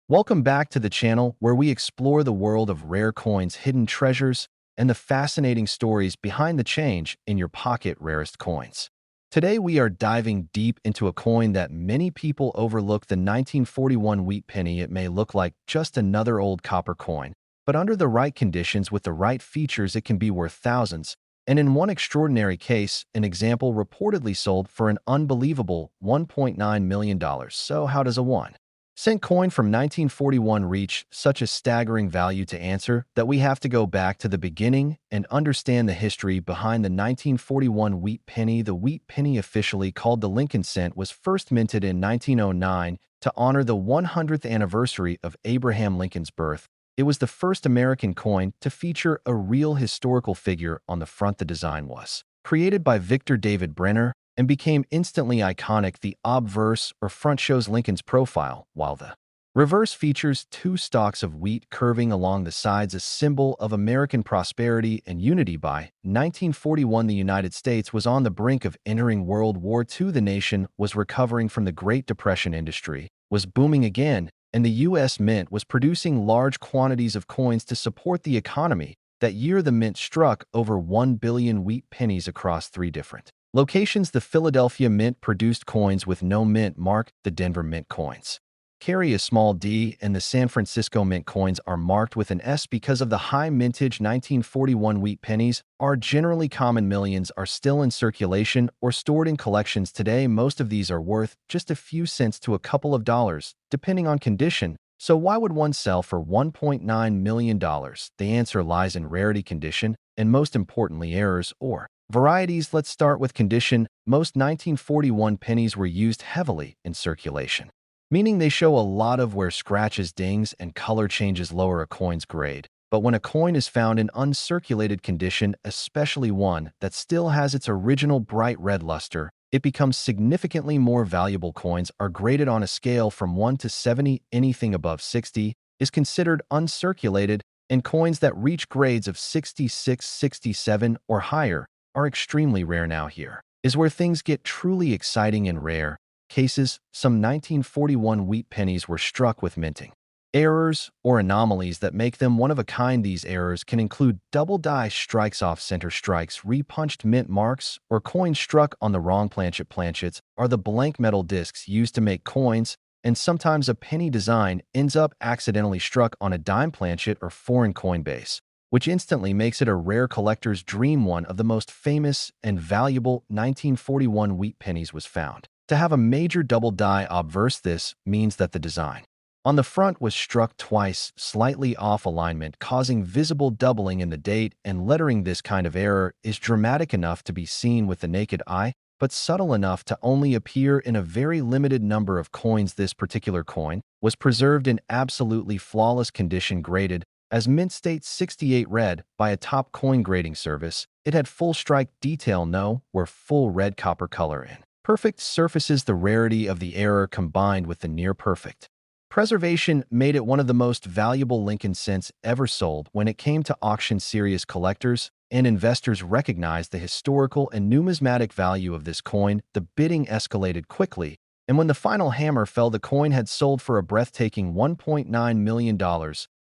Welcome back to the channel where we explore the world of rare coins, hidden treasures, and the fascinating stories behind the change in your pocket rarest coins. Today we are diving deep into a coin that many people overlook, the 1941 wheat penny. It may look like just another old copper coin, but under the right conditions with the right features it can be worth thousands. And in one extraordinary case, an example reportedly sold for an unbelievable $1.9 million. So how does a one-cent coin from 1941 reach such a staggering value? To answer that, we have to go back to the beginning and understand the history behind the 1941 wheat penny. The wheat penny, officially called the Lincoln cent, was first minted in 1909 to honor the 100th anniversary of Abraham Lincoln's birth. It was the first American coin to feature a real historical figure on the front. The design was created by Victor David Brenner and became instantly iconic. The obverse, or front, shows Lincoln's profile, while the reverse features two stalks of wheat curving along the sides, a symbol of American prosperity and unity. By 1941, the United States was on the brink of entering World War II. The nation was recovering from the Great Depression. Industry was booming again, and the U.S. Mint was producing large quantities of coins to support the economy. That year, the mint struck over 1 billion wheat pennies across three different locations. The Philadelphia Mint produced coins with no mint mark. The Denver Mint coins carry a small D, and the San Francisco Mint coins are marked with an S because of the high mintage. 1941 wheat pennies are generally common. Millions are still in circulation or stored in collections today. Most of these are worth just a few cents to a couple of dollars, depending on condition. So why would one sell for $1.9 million? The answer lies in rarity, condition, and most importantly, errors or varieties. Let's start with condition. Most 1941 pennies were used heavily in circulation, meaning they show a lot of wear, scratches, dings, and color changes lower a coin's grade. But when a coin is found in uncirculated condition, especially one that still has its original bright red luster, it becomes significantly more valuable. Coins are graded on a scale from 1 to 70. Anything above 60 is considered uncirculated, and coins that reach grades of 66, 67, or higher are extremely rare. Now here is where things get truly exciting. In rare cases, some 1941 wheat pennies were struck with minting errors or anomalies that make them one of a kind. These errors can include double die strikes, off-center strikes, repunched mint marks, or coins struck on the wrong planchet. Planchets are the blank metal discs used to make coins, and sometimes a penny design ends up accidentally struck on a dime planchet or foreign coin base, which instantly makes it a rare collector's dream. One of the most famous and valuable 1941 wheat pennies was found to have a major double die obverse. This means that the design on the front was struck twice, slightly off alignment, causing visible doubling in the date and lettering. This kind of error is dramatic enough to be seen with the naked eye, but subtle enough to only appear in a very limited number of coins. This particular coin was preserved in absolutely flawless condition, graded as mint state 68 red by a top coin grading service. It had full strike detail, no, were full red copper color in perfect surfaces. The rarity of the error combined with the near-perfect preservation made it one of the most valuable Lincoln cents ever sold. When it came to auction, serious collectors and investors recognized the historical and numismatic value of this coin. The bidding escalated quickly, and when the final hammer fell, the coin had sold for a breathtaking $1.9 million.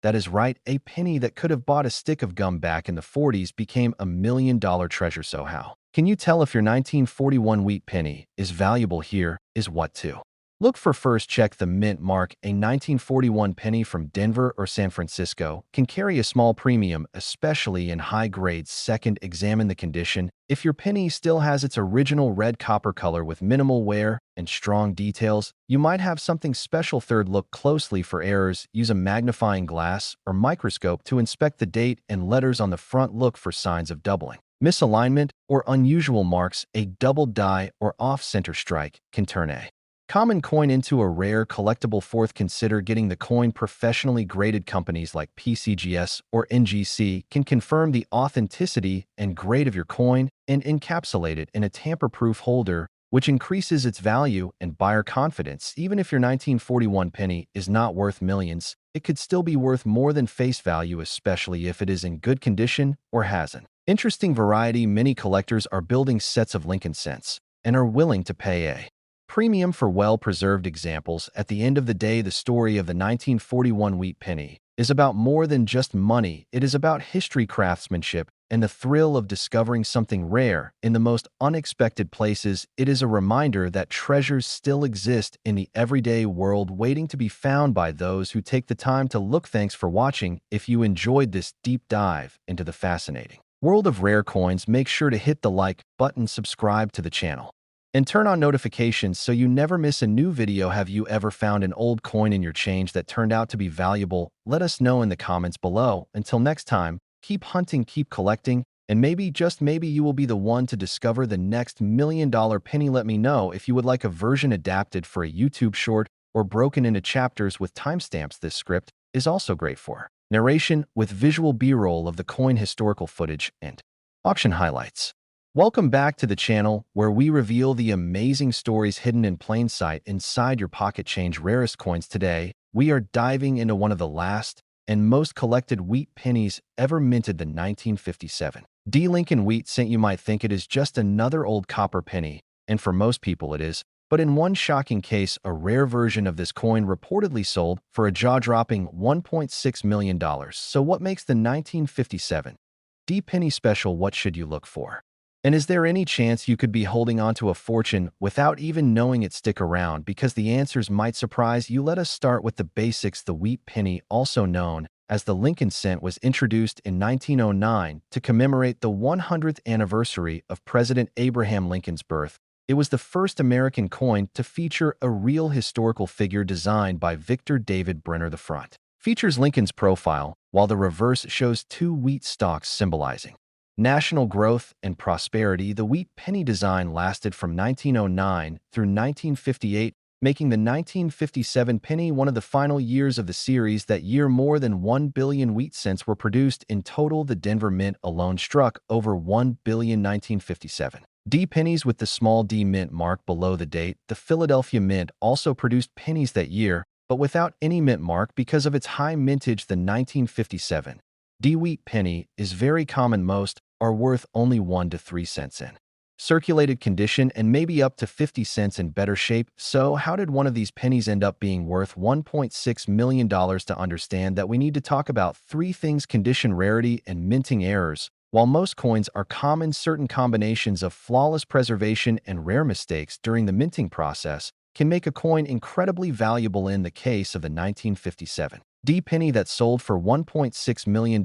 That is right, a penny that could have bought a stick of gum back in the 40s became a $1 million treasure. So how can you tell if your 1941 wheat penny is valuable? Here is what to look for. First, check the mint mark. A 1941 penny from Denver or San Francisco can carry a small premium, especially in high grades. Second, examine the condition. If your penny still has its original red copper color with minimal wear and strong details, you might have something special. Third, look closely for errors. Use a magnifying glass or microscope to inspect the date and letters on the front. Look for signs of doubling, misalignment, or unusual marks. A double die or off-center strike can turn a common coin into a rare collectible. Fourth, consider getting the coin professionally graded. Companies like PCGS or NGC can confirm the authenticity and grade of your coin and encapsulate it in a tamper-proof holder, which increases its value and buyer confidence. Even if your 1941 penny is not worth millions, it could still be worth more than face value, especially if it is in good condition or has an interesting variety. Many collectors are building sets of Lincoln cents and are willing to pay a Premium for well-preserved examples. At the end of the day, the story of the 1941 wheat penny is about more than just money. It is about history, craftsmanship, and the thrill of discovering something rare in the most unexpected places. It is a reminder that treasures still exist in the everyday world, waiting to be found by those who take the time to look. Thanks for watching. If you enjoyed this deep dive into the fascinating world of rare coins, make sure to hit the like button, subscribe to the channel, and turn on notifications so you never miss a new video. Have you ever found an old coin in your change that turned out to be valuable? Let us know in the comments below. Until next time, keep hunting, keep collecting, and maybe, just maybe, you will be the one to discover the next $1,000,000 penny. Let me know if you would like a version adapted for a YouTube short or broken into chapters with timestamps. This script is also great for narration with visual B-roll of the coin, historical footage, and auction highlights. Welcome back to the channel where we reveal the amazing stories hidden in plain sight inside your pocket change, rarest coins. Today, we are diving into one of the last and most collected wheat pennies ever minted, the 1957 D. Lincoln wheat cent. You might think it is just another old copper penny, and for most people it is. But in one shocking case, a rare version of this coin reportedly sold for a jaw-dropping $1.6 million. So what makes the 1957 D penny special? What should you look for? And is there any chance you could be holding on to a fortune without even knowing it? Stick around because the answers might surprise you. Let us start with the basics. The wheat penny, also known as the Lincoln cent, was introduced in 1909 to commemorate the 100th anniversary of President Abraham Lincoln's birth. It was the first American coin to feature a real historical figure designed by Victor David Brenner. The front features Lincoln's profile, while the reverse shows two wheat stalks symbolizing national growth and prosperity. The wheat penny design lasted from 1909 through 1958, making the 1957 penny one of the final years of the series. That year, more than 1 billion wheat cents were produced in total. The Denver Mint alone struck over 1 billion 1957 D pennies with the small d mint mark below the date. The Philadelphia Mint also produced pennies that year, but without any mint mark because of its high mintage. The 1957 D wheat penny is very common. Most are worth only 1 to 3 cents in circulated condition and maybe up to 50 cents in better shape. So how did one of these pennies end up being worth $1.6 million? To understand that, we need to talk about three things: condition, rarity, and minting errors. While most coins are common, certain combinations of flawless preservation and rare mistakes during the minting process can make a coin incredibly valuable. In the case of the 1957 D penny that sold for $1.6 million,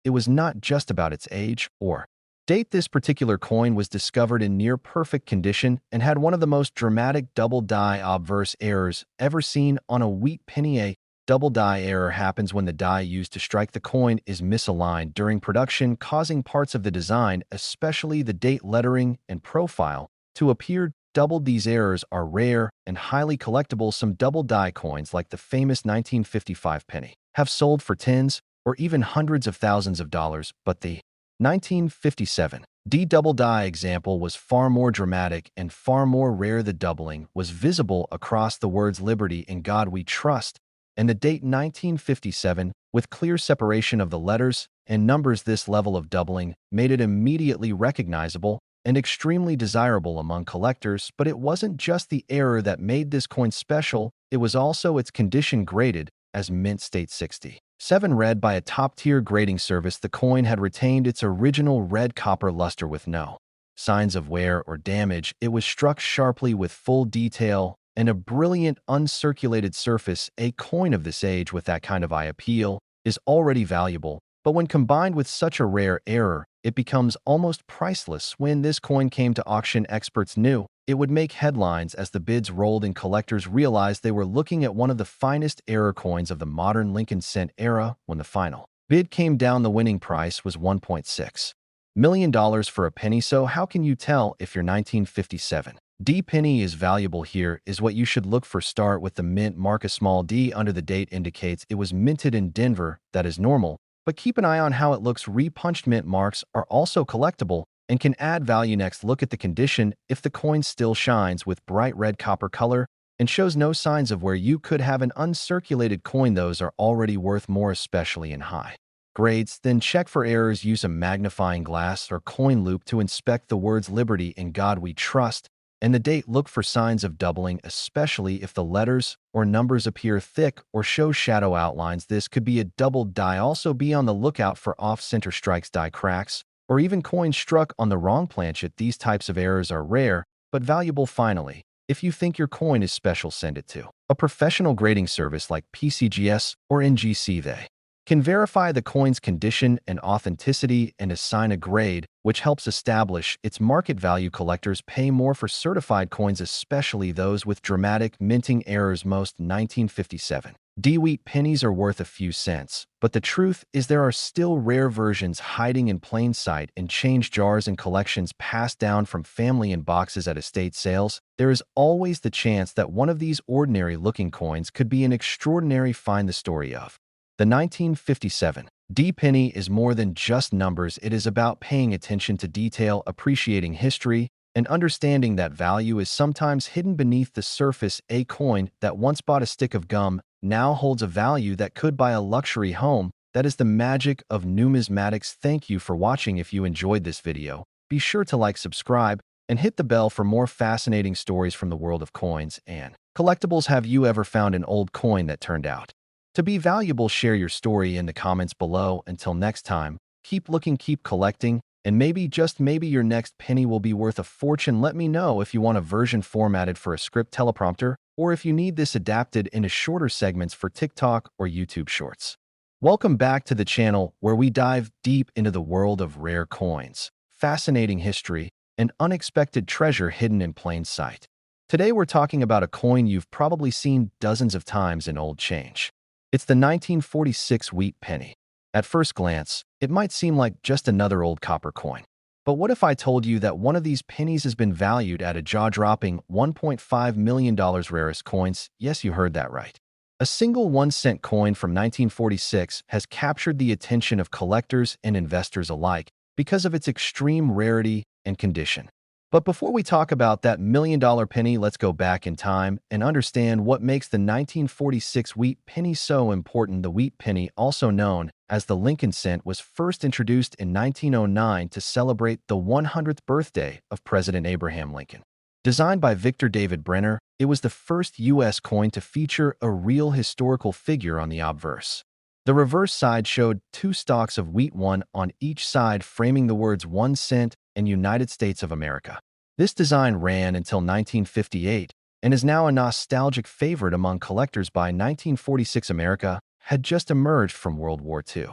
it was not just about its age or date. This particular coin was discovered in near-perfect condition and had one of the most dramatic double die obverse errors ever seen on a wheat penny. A double die error happens when the die used to strike the coin is misaligned during production, causing parts of the design, especially the date lettering and profile, to appear doubled. These errors are rare and highly collectible. Some double die coins, like the famous 1955 penny, have sold for tens or even hundreds of thousands of dollars, but the 1957 D double die example was far more dramatic and far more rare. The doubling was visible across the words "Liberty in God We Trust" and the date 1957, with clear separation of the letters and numbers. This level of doubling made it immediately recognizable and extremely desirable among collectors. But it wasn't just the error that made this coin special, it was also its condition. Graded as mint state 67 red by a top-tier grading service, the coin had retained its original red copper luster with no signs of wear or damage. It was struck sharply with full detail and a brilliant uncirculated surface. A coin of this age with that kind of eye appeal is already valuable, but when combined with such a rare error, it becomes almost priceless. When this coin came to auction, experts knew it would make headlines. As the bids rolled in, collectors realized they were looking at one of the finest error coins of the modern Lincoln cent era. When the final bid came down, the winning price was $1.6 million for a penny. So how can you tell if your 1957 D penny is valuable? Here is what you should look for. Start with the mint mark. A small D under the date indicates it was minted in Denver. That is normal, but keep an eye on how it looks. Repunched mint marks are also collectible and can add value. Next, look at the condition. If the coin still shines with bright red copper color and shows no signs of wear, you could have an uncirculated coin. Those are already worth more, especially in high grades. Then check for errors. Use a magnifying glass or coin loop to inspect the words "Liberty in God We Trust" and the date. Look for signs of doubling, especially if the letters or numbers appear thick or show shadow outlines. This could be a doubled die. Also, be on the lookout for off-center strikes, die cracks, or even coins struck on the wrong planchet. These types of errors are rare, but valuable. Finally, if you think your coin is special, send it to a professional grading service like PCGS or NGC. They can verify the coin's condition and authenticity and assign a grade, which helps establish its market value. Collectors pay more for certified coins, especially those with dramatic minting errors. Most 1957 D-wheat pennies are worth a few cents, but the truth is there are still rare versions hiding in plain sight in change jars and collections passed down from family in boxes at estate sales. There is always the chance that one of these ordinary-looking coins could be an extraordinary find. The story of the 1957 D penny is more than just numbers. It is about paying attention to detail, appreciating history, and understanding that value is sometimes hidden beneath the surface. A coin that once bought a stick of gum now holds a value that could buy a luxury home. That is the magic of numismatics. Thank you for watching. If you enjoyed this video, be sure to like, subscribe, and hit the bell for more fascinating stories from the world of coins and collectibles. Have you ever found an old coin that turned out to be valuable? Share your story in the comments below. Until next time, keep looking, keep collecting, and maybe, just maybe, your next penny will be worth a fortune. Let me know if you want a version formatted for a script teleprompter, or if you need this adapted into shorter segments for TikTok or YouTube Shorts. Welcome back to the channel where we dive deep into the world of rare coins, fascinating history, and unexpected treasure hidden in plain sight. Today we're talking about a coin you've probably seen dozens of times in old change. It's the 1946 wheat penny. At first glance, it might seem like just another old copper coin. But what if I told you that one of these pennies has been valued at a jaw-dropping $1.5 million? Rarest coins? Yes, you heard that right. A single 1-cent coin from 1946 has captured the attention of collectors and investors alike because of its extreme rarity and condition. But before we talk about that million-dollar penny, let's go back in time and understand what makes the 1946 wheat penny so important. The wheat penny, also known as the Lincoln cent, was first introduced in 1909 to celebrate the 100th birthday of President Abraham Lincoln. Designed by Victor David Brenner, it was the first U.S. coin to feature a real historical figure on the obverse. The reverse side showed two stalks of wheat, one on each side, framing the words 1 cent and United States of America. This design ran until 1958 and is now a nostalgic favorite among collectors. By 1946, America had just emerged from World War II.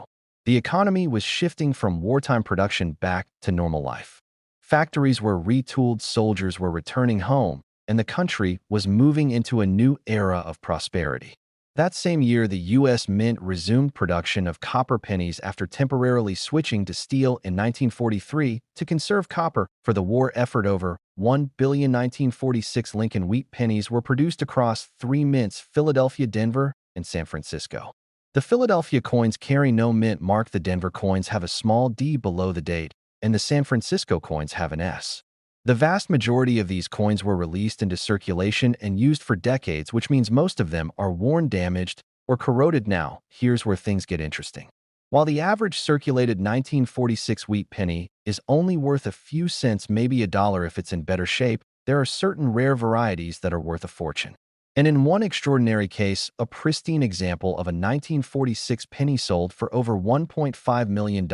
The economy was shifting from wartime production back to normal life. Factories were retooled, soldiers were returning home, and the country was moving into a new era of prosperity. That same year, the U.S. Mint resumed production of copper pennies after temporarily switching to steel in 1943 to conserve copper for the war effort. Over 1 billion 1946 Lincoln wheat pennies were produced across 3 mints: Philadelphia, Denver, and San Francisco. The Philadelphia coins carry no mint mark. The Denver coins have a small D below the date, and the San Francisco coins have an S. The vast majority of these coins were released into circulation and used for decades, which means most of them are worn, damaged, or corroded. Now, here's where things get interesting. While the average circulated 1946 wheat penny is only worth a few cents, maybe $1 if it's in better shape, there are certain rare varieties that are worth a fortune. And in one extraordinary case, a pristine example of a 1946 penny sold for over $1.5 million.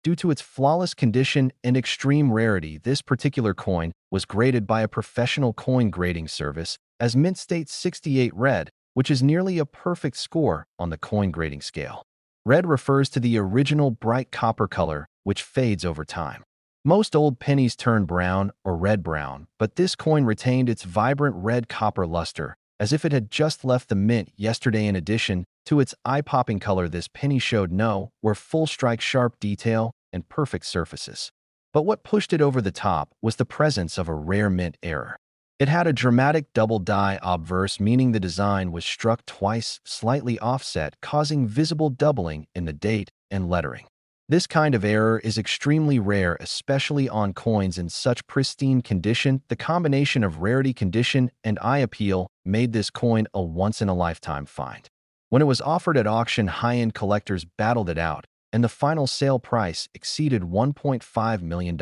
Due to its flawless condition and extreme rarity, this particular coin was graded by a professional coin grading service as Mint State 68 Red, which is nearly a perfect score on the coin grading scale. Red refers to the original bright copper color, which fades over time. Most old pennies turn brown or red-brown, but this coin retained its vibrant red copper luster, as if it had just left the mint yesterday. In addition to its eye-popping color, this penny showed no were full strike, sharp detail, and perfect surfaces. But what pushed it over the top was the presence of a rare mint error. It had a dramatic double die obverse, meaning the design was struck twice, slightly offset, causing visible doubling in the date and lettering. This kind of error is extremely rare, especially on coins in such pristine condition. The combination of rarity, condition, and eye appeal made this coin a once-in-a-lifetime find. When it was offered at auction, high-end collectors battled it out, and the final sale price exceeded $1.5 million.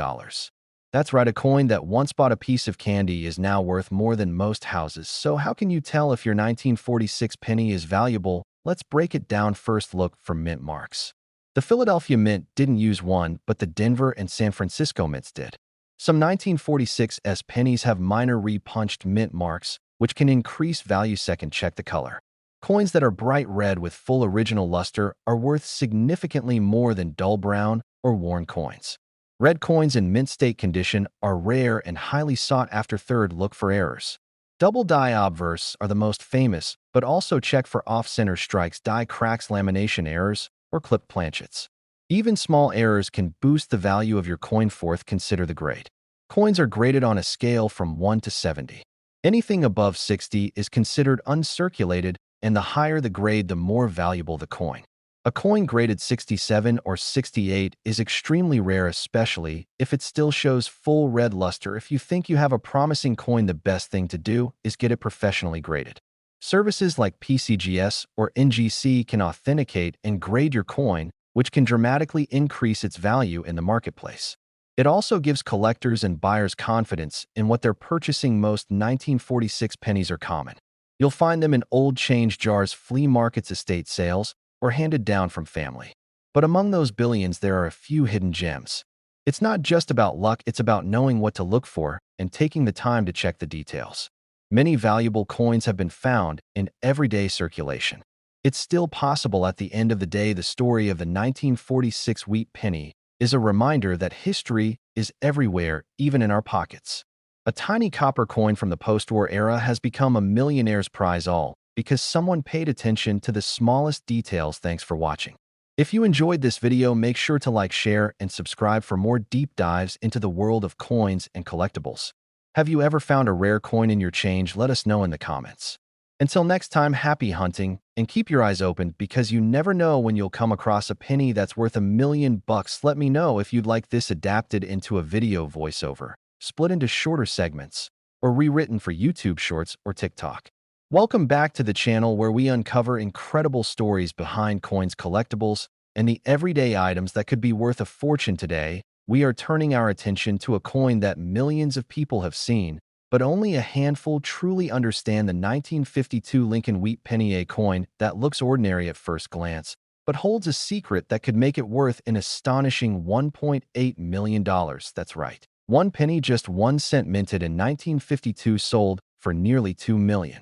That's right, a coin that once bought a piece of candy is now worth more than most houses. So how can you tell if your 1946 penny is valuable? Let's break it down. First, look for mint marks. The Philadelphia Mint didn't use one, but the Denver and San Francisco mints did. Some 1946's pennies have minor repunched mint marks, which can increase value. Second, check the color. Coins that are bright red with full original luster are worth significantly more than dull brown or worn coins. Red coins in mint state condition are rare and highly sought after. Third, look for errors. Double die obverse are the most famous, but also check for off-center strikes, die cracks, lamination errors, or clipped planchets. Even small errors can boost the value of your coin. Fourth, consider the grade. Coins are graded on a scale from 1 to 70. Anything above 60 is considered uncirculated, and the higher the grade, the more valuable the coin. A coin graded 67 or 68 is extremely rare, especially if it still shows full red luster. If you think you have a promising coin, the best thing to do is get it professionally graded. Services like PCGS or NGC can authenticate and grade your coin, which can dramatically increase its value in the marketplace. It also gives collectors and buyers confidence in what they're purchasing. Most 1946 pennies are common. You'll find them in old change jars, flea markets, estate sales, or handed down from family. But among those billions, there are a few hidden gems. It's not just about luck, it's about knowing what to look for and taking the time to check the details. Many valuable coins have been found in everyday circulation. It's still possible. At the end of the day, the story of the 1946 wheat penny is a reminder that history is everywhere, even in our pockets. A tiny copper coin from the post-war era has become a millionaire's prize, all because someone paid attention to the smallest details. Thanks for watching. If you enjoyed this video, make sure to like, share, and subscribe for more deep dives into the world of coins and collectibles. Have you ever found a rare coin in your change? Let us know in the comments. Until next time, happy hunting, and keep your eyes open because you never know when you'll come across a penny that's worth $1 million. Let me know if you'd like this adapted into a video voiceover, split into shorter segments, or rewritten for YouTube Shorts or TikTok. Welcome back to the channel where we uncover incredible stories behind coins, collectibles, and the everyday items that could be worth a fortune. Today, we are turning our attention to a coin that millions of people have seen, but only a handful truly understand: the 1952 Lincoln Wheat Penny, a coin that looks ordinary at first glance, but holds a secret that could make it worth an astonishing $1.8 million. That's right. One penny, just 1 cent, minted in 1952, sold for nearly $2 million.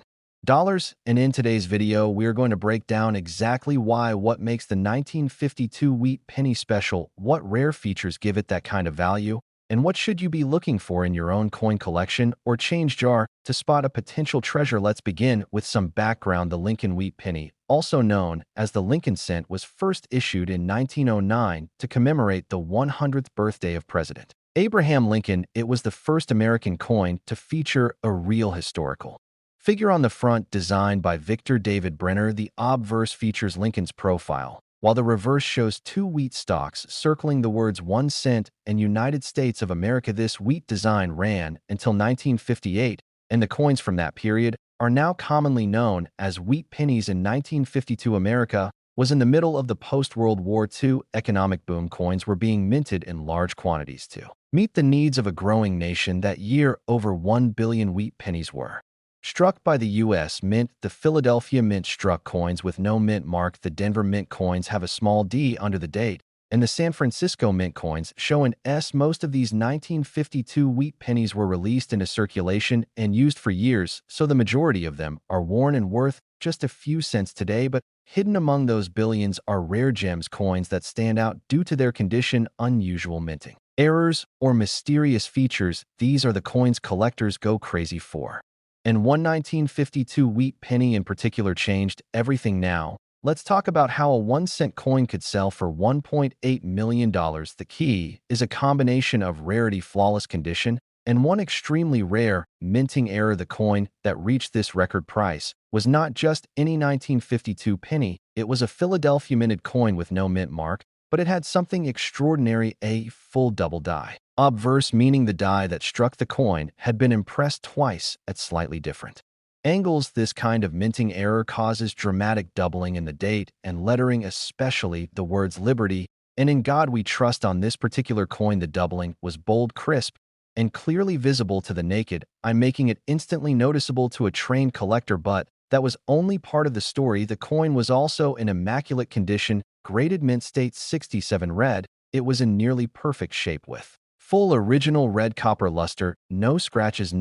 And in today's video, we are going to break down exactly why, what makes the 1952 wheat penny special, what rare features give it that kind of value, and what should you be looking for in your own coin collection or change jar to spot a potential treasure. Let's begin with some background. The Lincoln Wheat Penny, also known as the Lincoln Cent, was first issued in 1909 to commemorate the 100th birthday of President Abraham Lincoln. It was the first American coin to feature a real historical figure on the front, designed by Victor David Brenner. The obverse features Lincoln's profile, while the reverse shows 2 wheat stalks circling the words 1 cent and United States of America. This wheat design ran until 1958, and the coins from that period are now commonly known as wheat pennies. In 1952, America was in the middle of the post-World War II economic boom. Coins were being minted in large quantities to meet the needs of a growing nation. That year, over 1 billion wheat pennies were struck by the U.S. Mint. The Philadelphia Mint struck coins with no mint mark. The Denver Mint coins have a small D under the date, and the San Francisco Mint coins show an S. Most of these 1952 wheat pennies were released into circulation and used for years, so the majority of them are worn and worth just a few cents today. But hidden among those billions are rare gems, coins that stand out due to their condition, unusual minting errors, or mysterious features. These are the coins collectors go crazy for. And one 1952 wheat penny in particular changed everything. Now, let's talk about how a 1 cent coin could sell for $1.8 million. The key is a combination of rarity, flawless condition, and one extremely rare minting error. The coin that reached this record price was not just any 1952 penny, it was a Philadelphia minted coin with no mint mark, but it had something extraordinary: a full double die obverse, meaning the die that struck the coin had been impressed twice at slightly different angles. This kind of minting error causes dramatic doubling in the date and lettering, especially the words Liberty and In God We Trust. On this particular coin, the doubling was bold, crisp, and clearly visible to the naked eye, making it instantly noticeable to a trained collector. But that was only part of the story. The coin was also in immaculate condition, graded mint state 67 red. It was in nearly perfect shape with full original red copper luster, no scratches,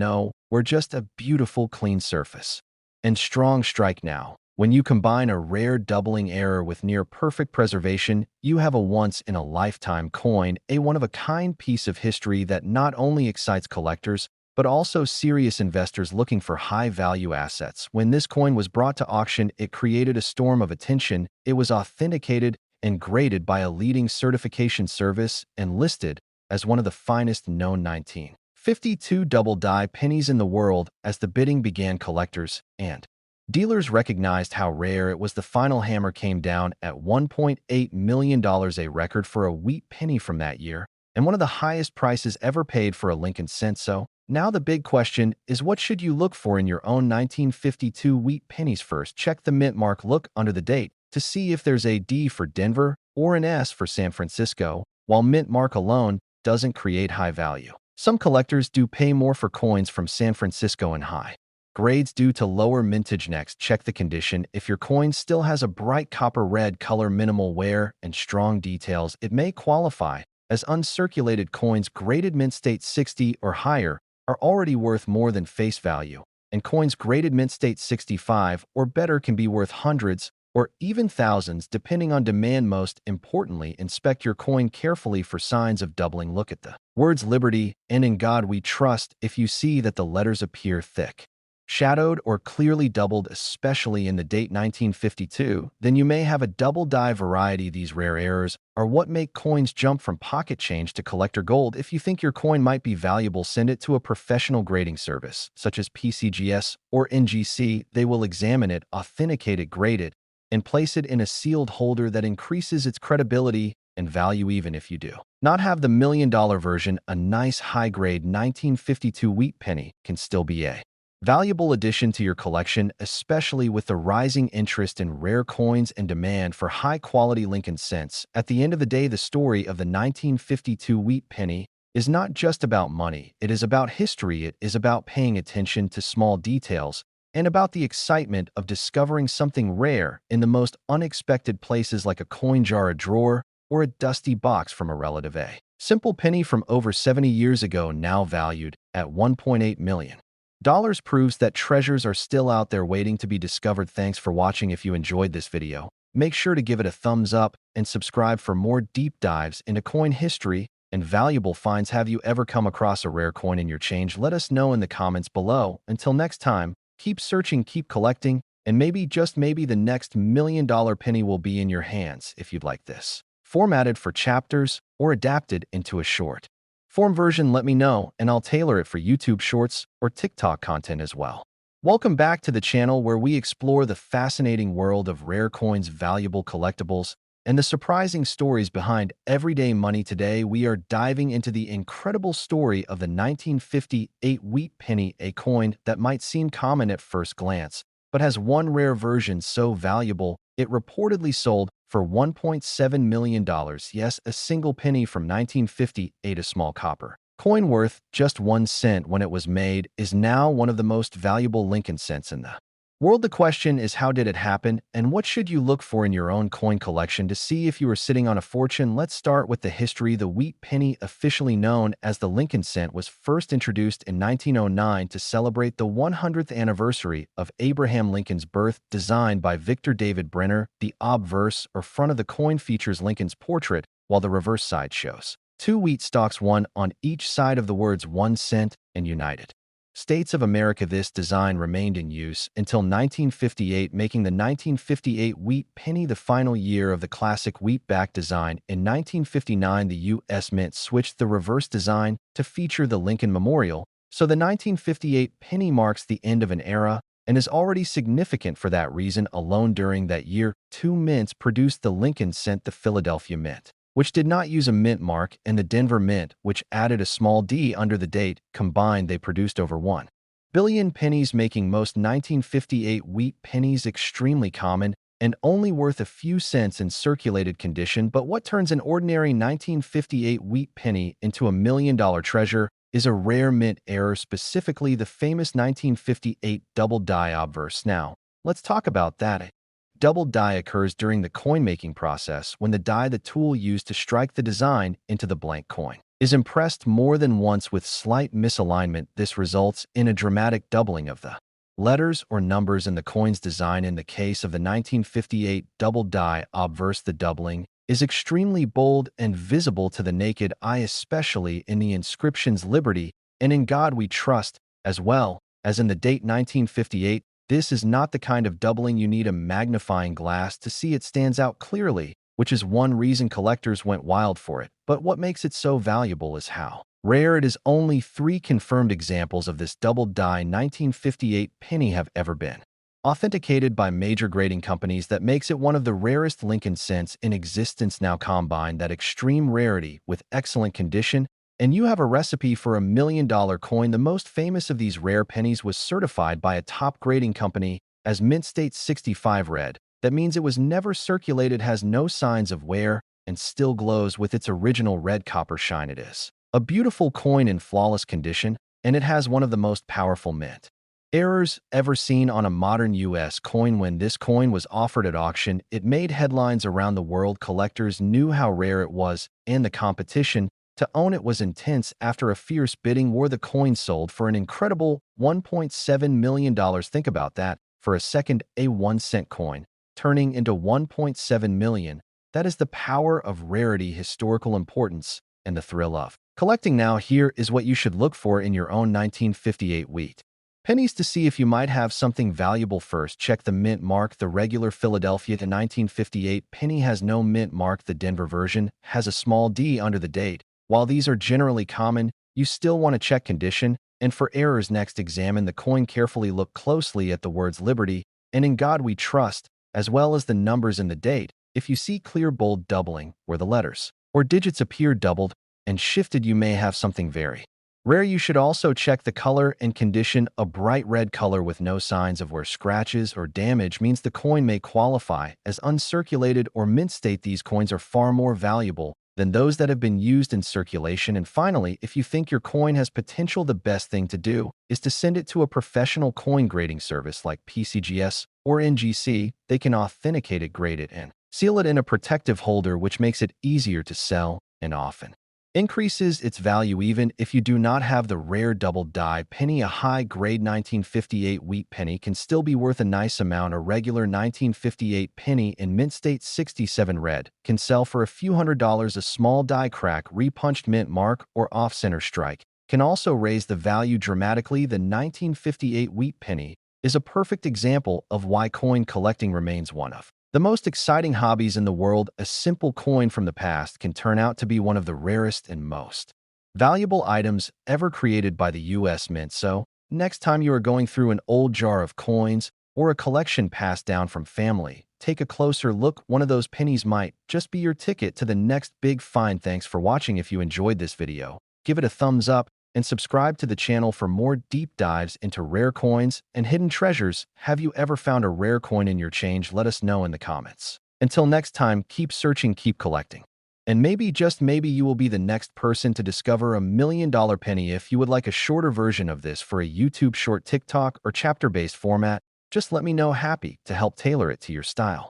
were just a beautiful clean surface and strong strike. Now, when you combine a rare doubling error with near-perfect preservation, you have a once-in-a-lifetime coin, a one-of-a-kind piece of history that not only excites collectors, but also serious investors looking for high-value assets. When this coin was brought to auction, it created a storm of attention. It was authenticated and graded by a leading certification service and listed as one of the finest known 1952 double-die pennies in the world. As the bidding began, collectors and dealers recognized how rare it was. The final hammer came down at $1.8 million, a record for a wheat penny from that year, and one of the highest prices ever paid for a Lincoln cent. So, now the big question is, what should you look for in your own 1952 wheat pennies? First, check the mint mark. Look under the date to see if there's a D for Denver or an S for San Francisco. While mint mark alone doesn't create high value, some collectors do pay more for coins from San Francisco and high grades due to lower mintage. Next, check the condition. If your coin still has a bright copper red color, minimal wear, and strong details, it may qualify as uncirculated. Coins graded mint state 60 or higher are already worth more than face value, and coins graded mint state 65 or better can be worth hundreds or even thousands depending on demand. Most importantly, inspect your coin carefully for signs of doubling. Look at the words "Liberty" and "In God We Trust." If you see that the letters appear thick, shadowed, or clearly doubled, especially in the date 1952, then you may have a double die variety. These rare errors are what make coins jump from pocket change to collector gold. If you think your coin might be valuable, send it to a professional grading service such as PCGS or NGC. They will examine it, authenticate it, grade it, and place it in a sealed holder that increases its credibility and value. Even if you do not have the $1 million version, a nice high-grade 1952 wheat penny can still be a valuable addition to your collection, especially with the rising interest in rare coins and demand for high-quality Lincoln cents. At the end of the day, the story of the 1952 wheat penny is not just about money. It is about history. It is about paying attention to small details and about the excitement of discovering something rare in the most unexpected places, like a coin jar, a drawer, or a dusty box from a relative. A simple penny from over 70 years ago, now valued at $1.8 million. Proves that treasures are still out there waiting to be discovered. Thanks for watching. If you enjoyed this video, make sure to give it a thumbs up and subscribe for more deep dives into coin history and valuable finds. Have you ever come across a rare coin in your change? Let us know in the comments below. Until next time, keep searching, keep collecting, and maybe, just maybe, the next $1 million penny will be in your hands. If you'd like this formatted for chapters or adapted into a short form version, let me know, and I'll tailor it for YouTube Shorts or TikTok content as well. Welcome back to the channel where we explore the fascinating world of rare coins, valuable collectibles, and the surprising stories behind everyday money. Today, we are diving into the incredible story of the 1958 wheat penny, a coin that might seem common at first glance, but has one rare version so valuable it reportedly sold for $1.7 million. Yes, a single penny from 1958, a small copper coin worth just 1 cent when it was made, is now one of the most valuable Lincoln cents in the world. The question is, how did it happen, and what should you look for in your own coin collection to see if you are sitting on a fortune? Let's start with the history. The wheat penny, officially known as the Lincoln cent, was first introduced in 1909 to celebrate the 100th anniversary of Abraham Lincoln's birth. Designed by Victor David Brenner, the obverse or front of the coin features Lincoln's portrait, while the reverse side shows two wheat stalks, one on each side of the words 1 cent and United States of America. This design remained in use until 1958, making the 1958 wheat penny the final year of the classic wheat-back design. In 1959, the U.S. Mint switched the reverse design to feature the Lincoln Memorial, so the 1958 penny marks the end of an era and is already significant for that reason alone. During that year, two mints produced the Lincoln cent: the Philadelphia Mint, which did not use a mint mark, and the Denver Mint, which added a small d under the date. Combined, they produced over 1 billion pennies, making most 1958 wheat pennies extremely common and only worth a few cents in circulated condition. But what turns an ordinary 1958 wheat penny into a $1 million treasure is a rare mint error, specifically the famous 1958 double die obverse. Now, let's talk about that. Double die occurs during the coin-making process when the die, the tool used to strike the design into the blank coin, is impressed more than once with slight misalignment. This results in a dramatic doubling of the letters or numbers in the coin's design. In the case of the 1958 double die obverse, the doubling is extremely bold and visible to the naked eye, especially in the inscriptions "Liberty" and "In God We Trust," as well as in the date 1958. This is not the kind of doubling you need a magnifying glass to see. It stands out clearly, which is one reason collectors went wild for it. But what makes it so valuable is how rare it is. Only 3 confirmed examples of this double die 1958 penny have ever been authenticated by major grading companies. That makes it one of the rarest Lincoln cents in existence. Now combine that extreme rarity with excellent condition, and you have a recipe for $1 million coin. The most famous of these rare pennies was certified by a top grading company as Mint State 65 red. That means it was never circulated, has no signs of wear, and still glows with its original red copper shine. It is a beautiful coin in flawless condition, and it has one of the most powerful mint errors ever seen on a modern U.S. coin. When this coin was offered at auction, it made headlines around the world. Collectors knew how rare it was, and the competition to own it was intense. After a fierce bidding war, the coin sold for an incredible $1.7 million. Think about that for a second, a 1-cent coin turning into $1.7 million. That is the power of rarity, historical importance, and the thrill of collecting. Now, here is what you should look for in your own 1958 wheat pennies to see if you might have something valuable. First, check the mint mark. The regular Philadelphia to 1958 penny has no mint mark. The Denver version has a small D under the date. While these are generally common, you still want to check condition. And for errors, next examine the coin carefully. Look closely at the words "Liberty" and "In God We Trust," as well as the numbers in the date. If you see clear bold doubling, where the letters or digits appear doubled and shifted, you may have something very rare. You should also check the color and condition. A bright red color with no signs of wear, scratches, or damage means the coin may qualify as uncirculated or mint state. These coins are far more valuable than those that have been used in circulation. And finally, if you think your coin has potential, the best thing to do is to send it to a professional coin grading service like PCGS or NGC. They can authenticate it, grade it, and seal it in a protective holder, which makes it easier to sell and often increases its value. Even if you do not have the rare double die penny, a high-grade 1958 wheat penny can still be worth a nice amount. A regular 1958 penny in Mint State 67 red can sell for a few $100s. A small die crack, repunched mint mark, or off-center strike can also raise the value dramatically. The 1958 wheat penny is a perfect example of why coin collecting remains one of the most exciting hobbies in the world. A simple coin from the past can turn out to be one of the rarest and most valuable items ever created by the U.S. Mint. So, next time you are going through an old jar of coins or a collection passed down from family, take a closer look. One of those pennies might just be your ticket to the next big find. Thanks for watching. If you enjoyed this video, give it a thumbs up and subscribe to the channel for more deep dives into rare coins and hidden treasures. Have you ever found a rare coin in your change? Let us know in the comments. Until next time, keep searching, keep collecting, and maybe, just maybe, you will be the next person to discover $1 million penny. If you would like a shorter version of this for a YouTube short, TikTok, or chapter-based format, just let me know. Happy to help tailor it to your style.